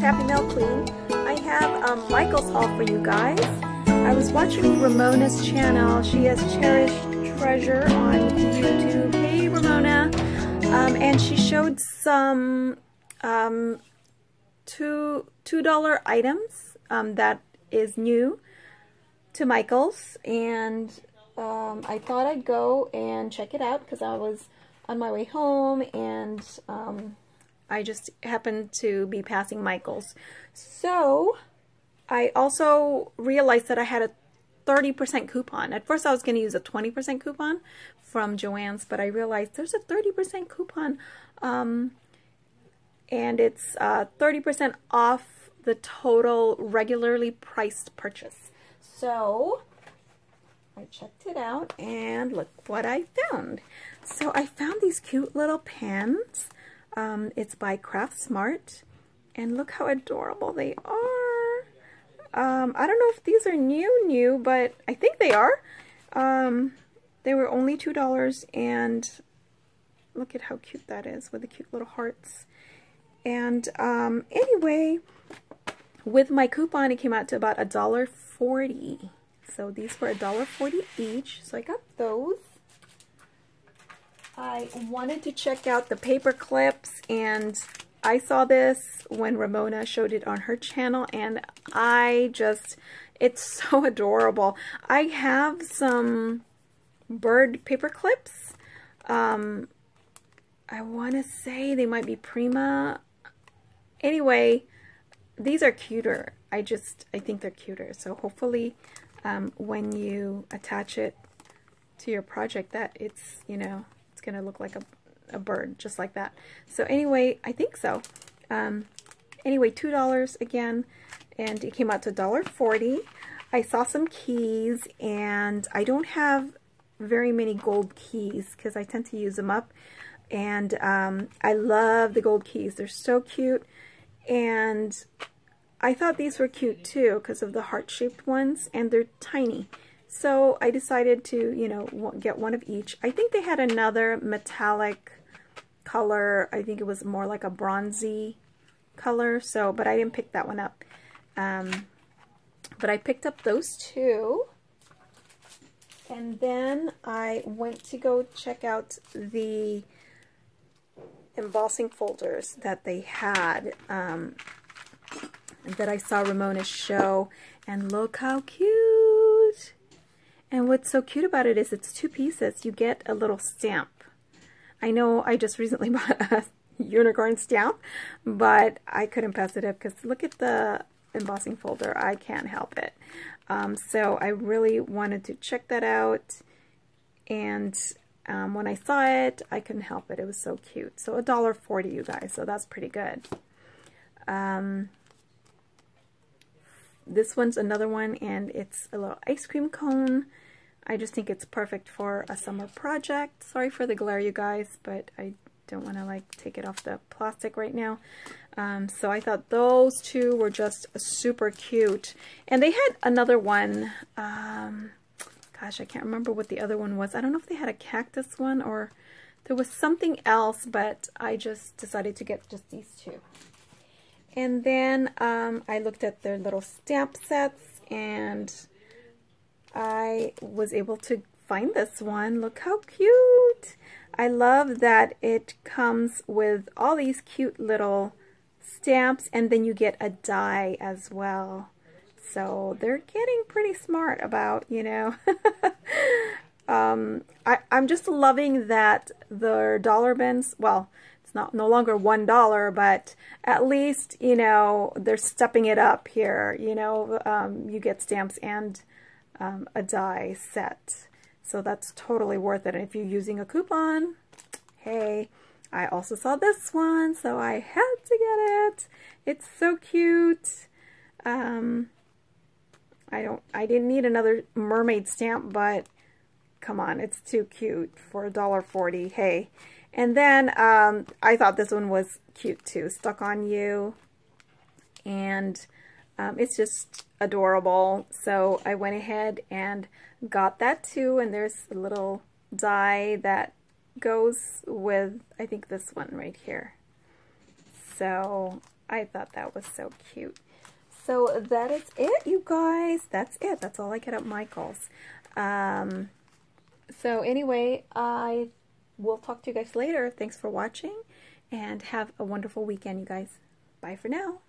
Happy Mail Queen. I have Michael's haul for you guys. I was watching Ramona's channel. She has Cherished Treasure on YouTube. Hey Ramona. And she showed some $2 items that is new to Michael's, and I thought I'd go and check it out because I was on my way home, and I just happened to be passing Michael's. So I also realized that I had a 30% coupon. At first I was going to use a 20% coupon from Joann's, but I realized there's a 30% coupon, and it's 30% off the total regularly priced purchase. So I checked it out, and look what I found. So I found these cute little pens. It's by Craft Smart, and look how adorable they are. I don't know if these are new, but I think they are. They were only $2, and look at how cute that is with the cute little hearts. And anyway, with my coupon, it came out to about $1.40. So these were $1.40 each. So I got those. I wanted to check out the paper clips, and I saw this when Ramona showed it on her channel, and it's so adorable. I have some bird paper clips. I want to say they might be Prima. Anyway, these are cuter. I think they're cuter. So hopefully when you attach it to your project, that it's, you know, it's going to look like a bird, just like that. So anyway, I think so. Anyway, $2 again, and it came out to $1.40. I saw some keys, and I don't have very many gold keys because I tend to use them up. And I love the gold keys. They're so cute. And I thought these were cute too because of the heart-shaped ones, and they're tiny. So I decided to, you know, get one of each. I think they had another metallic color. I think it was more like a bronzy color, so, but I didn't pick that one up. But I picked up those two. And then I went to go check out the embossing folders that they had, that I saw Ramona show, and look how cute. And what's so cute about it is it's 2 pieces. You get a little stamp. I know I just recently bought a unicorn stamp, but I couldn't pass it up because look at the embossing folder. I can't help it. So I really wanted to check that out, and when I saw it, I couldn't help it. It was so cute. So $1.40, you guys, so that's pretty good. This one's another one, and it's a little ice cream cone. I just think it's perfect for a summer project. Sorry for the glare, you guys, but I don't want to like take it off the plastic right now. So I thought those two were just super cute. And they had another one. Gosh, I can't remember what the other one was. I don't know if they had a cactus one or there was something else, but I just decided to get just these two. And then I looked at their little stamp sets, and I was able to find this one. Look how cute. I love that it comes with all these cute little stamps, and then you get a die as well. So they're getting pretty smart about, you know. I'm just loving that their dollar bins, well, it's no longer $1, but at least, you know, they're stepping it up here. You know, you get stamps and a die set. So that's totally worth it. And if you're using a coupon, hey, I also saw this one, so I had to get it. It's so cute. I didn't need another mermaid stamp, but come on, it's too cute for $1.40. Hey. And then I thought this one was cute too. Stuck on You. And it's just adorable. So I went ahead and got that too. And there's a little die that goes with, I think, this one right here. So I thought that was so cute. So that is it, you guys. That's it. That's all I get at Michael's. So anyway, I will talk to you guys later. Thanks for watching, and have a wonderful weekend, you guys. Bye for now.